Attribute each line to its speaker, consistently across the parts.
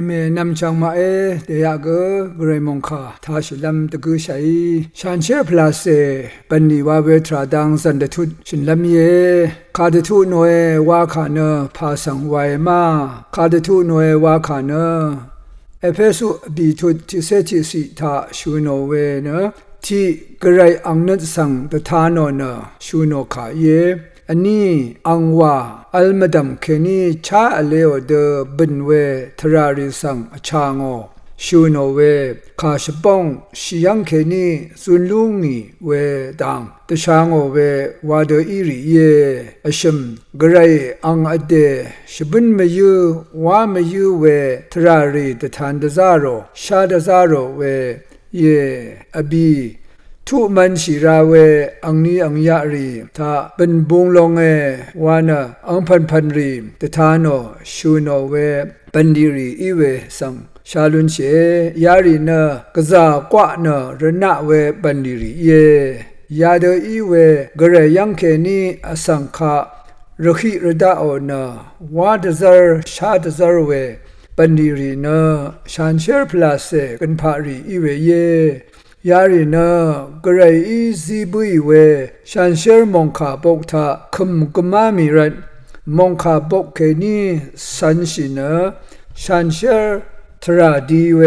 Speaker 1: เมนำจังมาเดียกเกรมงคาทาชิลัมตะกุชัยชันเชพลาเซปันนีวาเวทราดังสันเดทุดชินลัมเยคาเดทุโนเอวาคาเนพาสังไวมาคาเดทุโนเอวาคาเนเอเพสุบีทุดทิเซทิสิทาชูโนเวเนที่กระไรอังนัดสังตทานอนชูโนขาเยอันนี้อังว่าอัลมาดัมเคนีชาอเลโอเดบินเวทราริสังอชางอชูโนเวคาชปองชิยังเคนีซุนลุงีเวดังตชางอเววาเดอิริเยอชมกระไรอังอเดชบินมยูวามยูเวทราริตทานดซาโรชาดซาโรเวเยอบีทุมันชิราเวอังนี้อังยารีถ้าเป็นบุงลงวานะอังพันรีตทานโอชูโนเวปันดีรีอีเวสังชาลุนเชยารีเนกษากว่าเนรณะเวปันดีรีเยยาเดอีเวกระยังเคนีอสังขะรขิรดาโอเนวาดซาร์ชาดซาร์เวปันดีรีเนชันเชอร์พลาเซกันพารีอีเวเยยารินะกระไรอีซีบุยเวชันเชอร์มองขาปกทาคุมกุมามิรันมองขาปกเคนีสันชินะชันเชอร์ทราดีเว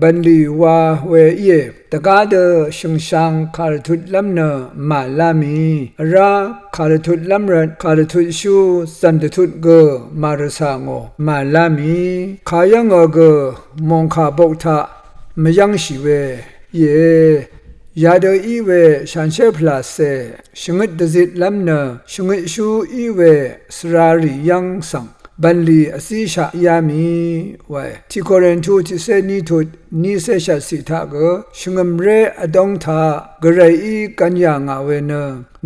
Speaker 1: บันลีวาเวเยตะกาเดชิงชังคาร์ทุดลัมเนมาลามีราคาร์ทุดลัมรันคาร์ทุดชูสันทุดเกมารสางโอมาลามีขายังเกมองขาปกทามยังชิเวยาเดอีเวชันเชพลาเซชงดดซิดลัมเนชงดชูอีเวสราริยังสังบันลีอสิชายามีไวที่โคเรนทูที่เซนีทุดนีเซชสิทากชงมเรอดงทากระไรอีกันยางาเวเน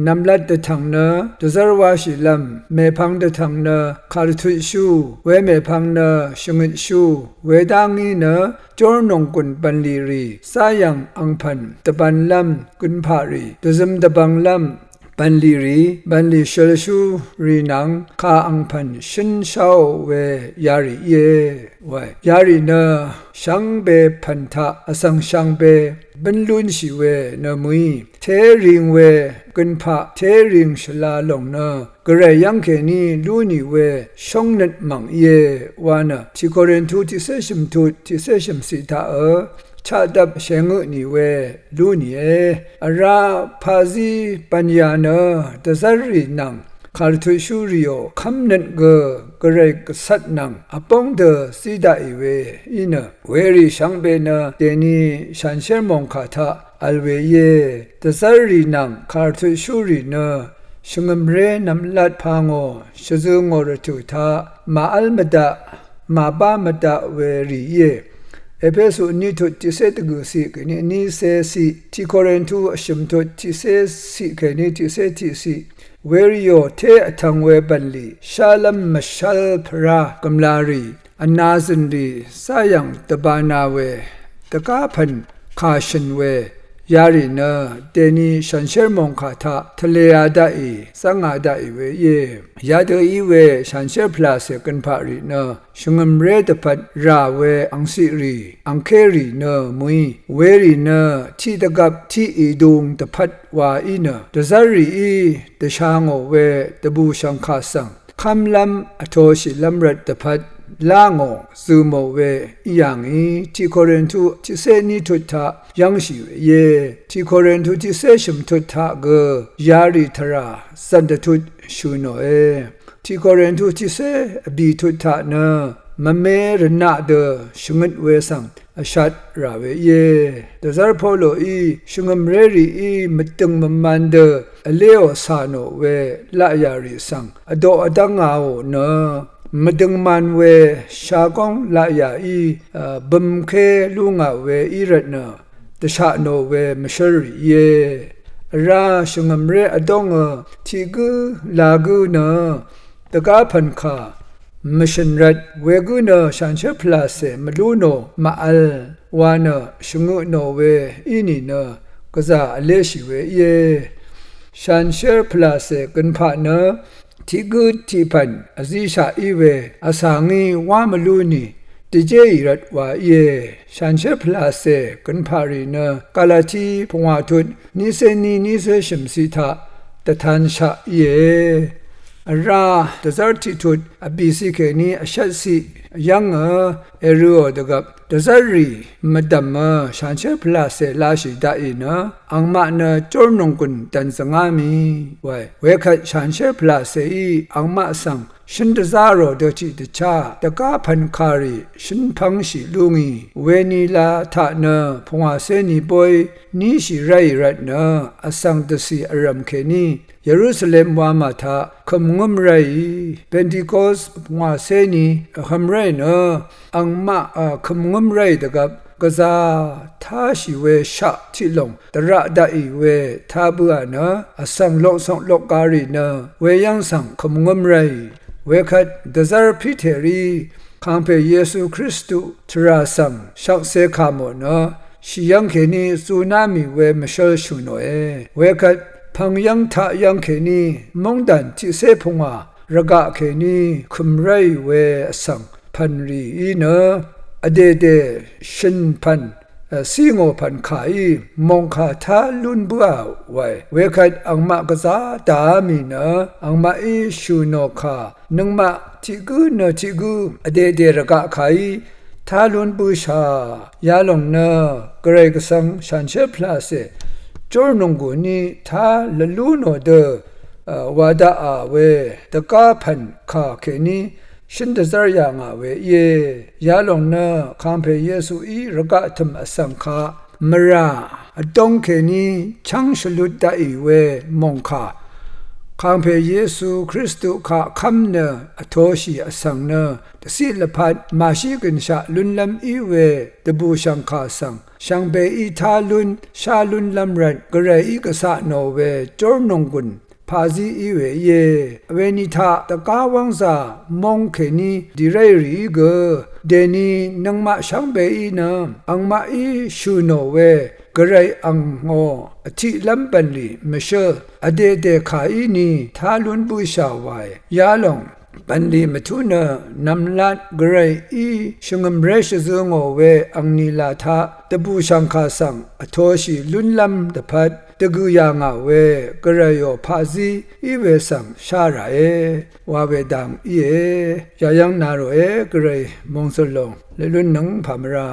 Speaker 1: นำลัดเดทังเนดซารวาชิลัมเมพังเดทังเนคาร์ทุชูเวเมพังเนชงดชูเวดางีเนจอร์นงกุนบันลีรีสายังอังพันตะบันลัมกุนพารีดซึมตะบังลัมบันลีเชลชูรีนังคาอังพันชินเชาเวยาริเยาริเนชังเบพันทะอสังชังเบบันลุนชิเวนมุยเทริงเวกุนพะเทริงชลาลงเนกระไรยังเคนีลูนีเวชงนัดมังเยวานะที่โคเรนทูที่เซชิมทูที่เซชิมสิทาชาดับเชงนิเวลูนีอาราพาซีปัญญาเนตซารีนังคาร์ทุชูริโอคำนันกระไรกษัตริย์นังอปงเดสีดาอีเวอินเวรีชังเบเนเดนีชันเชอร์มองคาทาอัลเวเยตซารีนังคาร์ทุชูริเนชงมเรนำลัดพางโอชซึงอรทุทามาอัลมดามาบามดาเวรีเยเอเพสุนิทุติเซตกุสิกนิเซสิที่โคเรนทูชิมทุติเซสิกนิติเซติสิเวริโอเทอทังเวบันลีชาลัมมชัลพรากำลารีอนาซินดีสายังตบานาเวตะกาพันคาชันเวยาริเนเดนีชันเชอร์มองคาทาทะเลยาดาอีสังอาดาอีเวเยยาเดอีเวชันเชอร์พลาเซกันพารีเนชงมเรตพัดราเวอังสิรีอังเครีเนมุยเวรีเนที่ตะกับที่อีดุงตะพัดวาอีเนตะซารีอีตะชางโอเวตะบูชังคาสังคำลำอโทชิลัมรัตตะพัดลางอซูโมเวอย่างนี้ที่โคเรนทูที่เซนีทุตายังชิวเยที่โคเรนทูที่เซชิมทุตาเกยาริทราสันตทุตชูโนที่โคเรนทูที่เซบีทุตาเนมเมรนาเดชงดเวสังอชัดราเวเยดซาร์พอโลอีชงมเรรีอีมตึงมมันเดอเลโอซาโนเวลายาริสังอโดอดังอาโอเนมดึงมันเวชากงลายาอีบึมเคลุงาเวอีรัตเนตชะโนเวมชริเยราชงมเรอดงทิกุลากุเนตกาพันคามชันรัดเวกุเนชันเชพลาเซมลูโนมาอัลวานชงุโนเวอินีเนกษาเลชิเวเยชันเชพลาเซกันพาเนที่กุที่พันอซิชาอีเวอาสางีวามลูนี ติเจอีรัดว่าเยฉันเชพลาเซกันพารีเนกาลาทีพงวาทุดนิเซนีนิเซชิมสิทาตะทันชะเยราดซาร์ติทุดอบิสิเคนีอชัดสิยังเอรูอดกับดซารีมดัมฉันเชพลาเซลาชิดาอินะอังมาเนจอร์นงกุนตันสงามีไว้เวคัดฉันเชพลาเซอีอังมาสังฉันดซาโรเดจิดชาตะกาพันคารีฉันพังชิลุงีเวนีลาทะเนพงอาเซนีบอยนี่ชิไรรัตเนอสังตสีอารมเคนีเยรูซาเล็มวามาทาคำงมไรเป็นติโคสพงอาเซนีคำไรเนอังมาคำงมไรตะกับกษาท้าชิเวชะทิลงตระดาอีเวทาบัวเนอสังโลกสังโลกการีเนเวยังสังคำงมไรเวคัดดซาร์พิเทรีคังเพเยซูคริสต์ทราสังชักเสคามโนชิยังเคนีสุนามิเวมชลชุโนเวคัดพังยังทะยังเคนีมงดันทิเสพงระกะเคนีคุมไรเวสังพันรีเนอเดเดชินพันสิงโอพันขายมองคาทาลุนบัวไว้เวคัดอังมะกษาตามีนะอังมาอิชูโนคานึงมะทิกูเนทิกูอเดเดระกะขายทาลุนบูชายาลงเนกเรกสังฉันเชพลาเซจอร์นงกุนีทาลลูโนเดวาดาอาเวตะกาพันคาเคนีฉันจะจารยังเวเยยาลงเนคัมเพเยซูอีระกะธรรมสังฆามราดงเคนีชังชลุดดาอีเวมงคาคัมเพเยซูคริสต์ข้าคำเนอโทชีอสังเนตสิลพัดมาชิกันชาลุนลำอีเวตบูชังคาสังช่างเบอีทาลุนชาลุนลำรันกระไรอีกษาโนเวจอร์นงกุนพาซีอีเวเยเวนิทาตะกาวังซามงเคนีดิเรรีเกเดนีนังมาช่างเบอีนอังมาอีชูโนเวกระไรอังโงอธิลัมปันลีเมเชอเดเดขาอีนีทาลุนบูชาวายยาลงปันลีมทุนนำลัดกระไรอีชงมเรชซงโอเวอังนีลาทาตบูชังคาสังอโทชิลุนลัมตะพัดตะกุยางเวกระโยภาซีอีเวสังชาราวาเวดังยายังนาโรกระไรมงสลงเลลุนนังพามรา